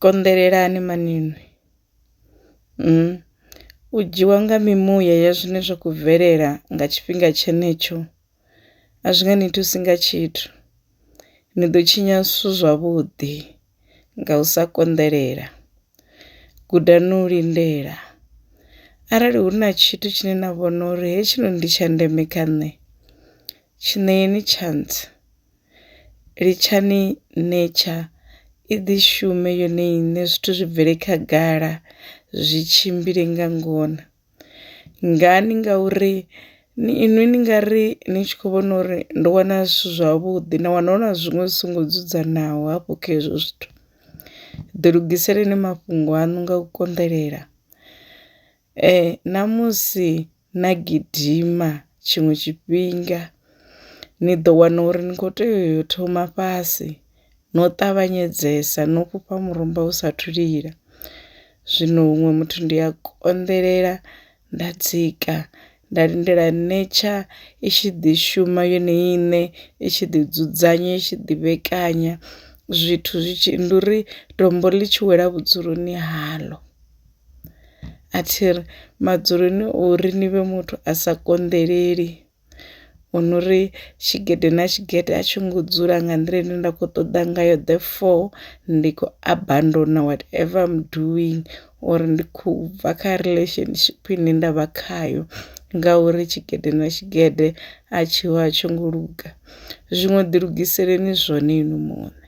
konḓelelani maninwi. U dzhiwa nga mimuya ya zwine zwa khou bvelela nga tshifhinga tshenetsho a zwi nga ni thusi nga tshithu. Ni ḓo tshinya zwithu zwavhuḓi nga u sa konḓelela. Gudani u lindela. Arali hu na tshithu tshine na vhona uri hetshinoni ndi tsha ndeme kha nṋe, tshi ṋeeni tshantsi. Litshani nature i ḓi shume yone iṋe, zwithu zwi bvele khagala, zwi tshimbile nga ngona. Ngani? Ngauri inwi ni nga ri ni tshi khou vhona uri ndo wana zwithu zwavhuḓi na wana hu na zwiṅwe zwi songo dzudzanaho hafho kha hezwo zwithu. Ḓi lugiseleni mafhungo aṋu nga u konḓelela. Namusi na gidima tshiṅwe tshifhinga ni ḓo wana uri ni khou tea u thoma fhasi no ṱavhanyedzesa no fhufha murumba u sathu lila. Zwino huṅwe muthu ndi a konḓelela nda dzika nda lindela nature i tshi ḓi shuma yone iṋe, i tshi ḓi dzudzanya, i tshi ḓi vhekanya zwithu ndi uri tombo ḽi tshi wela vhudzuloni haḽo. A thi ri madzuloni uri ni vhe muthu a sa konḓeleli, hu no uri tshigede na tshigede a tshi ngo dzula nga nḓila ine nda khou ṱoḓa ngayo, therefore ndi khou abandona whatever I'm doing, uri ndi khou bva kha relationship ine nda vha khayo ngauri tshigede na tshigede a tshiho a tsho ngo luga. Zwiṅwe ḓi lugiseleni zwone inwi muṋe,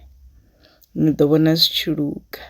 ni ḓo vhona zwi tshi luga.